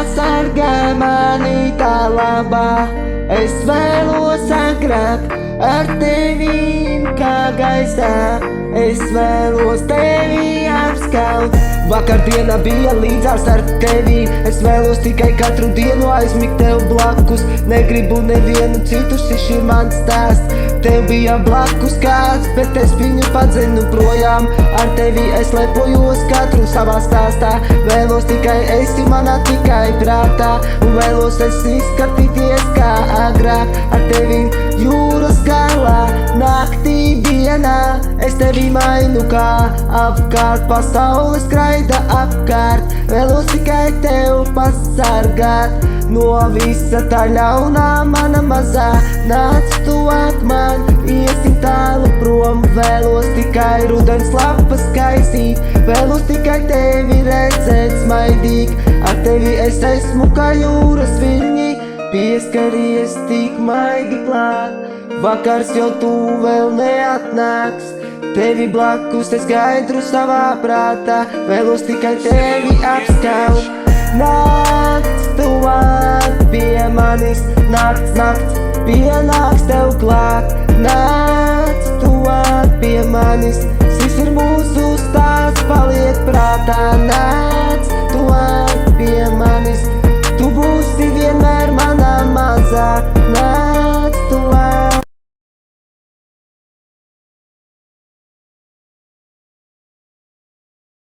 pasargā mani tā labā. Es vēlos agrāk ar tevīm kā gaisā. Es vēlos tevi apskaut. Vakardiena bija līdzās ar tevi. Es vēlos tikai katru dienu aizmigt tev blakus. Negribu nevienu citu, šis ir mans stāsts. Tev bija blakus kāds, bet es viņu padzinu projām. Ar tevi es lepojos katru savā stāstā. Vēlos tikai esi manā tikai prātā. Un vēlos es izskatīties kā agrāk. Ar tevi jūras galā, naktī dienā. Es tevi mainu kā apkārt, pasaule skraida apkārt. Vēlos tikai tev pasargāt no visa tā ļaunā mana mazā. Nāc tuvāk man, iesim tālu prom. Vēlos tikai rudens lapas skaistīt. Vēlos tikai tevi redzēt smaidīgi. Ar tevi es esmu kā jūras viļņi, pieskaries tik maigi klāt. Vakars jau tu vēl neatnāks. Tevi blakus es gaidru savā prātā. Vēlos tikai tevi apskaut. Nāc tuvāk pie manis, nakts pienāks tev klāt. Nāc tuvāk pie manis, šis ir mūsu stāsts, paliek prātā. Nāc tuvāk pie manis, tu būsi vienmēr manā mazā.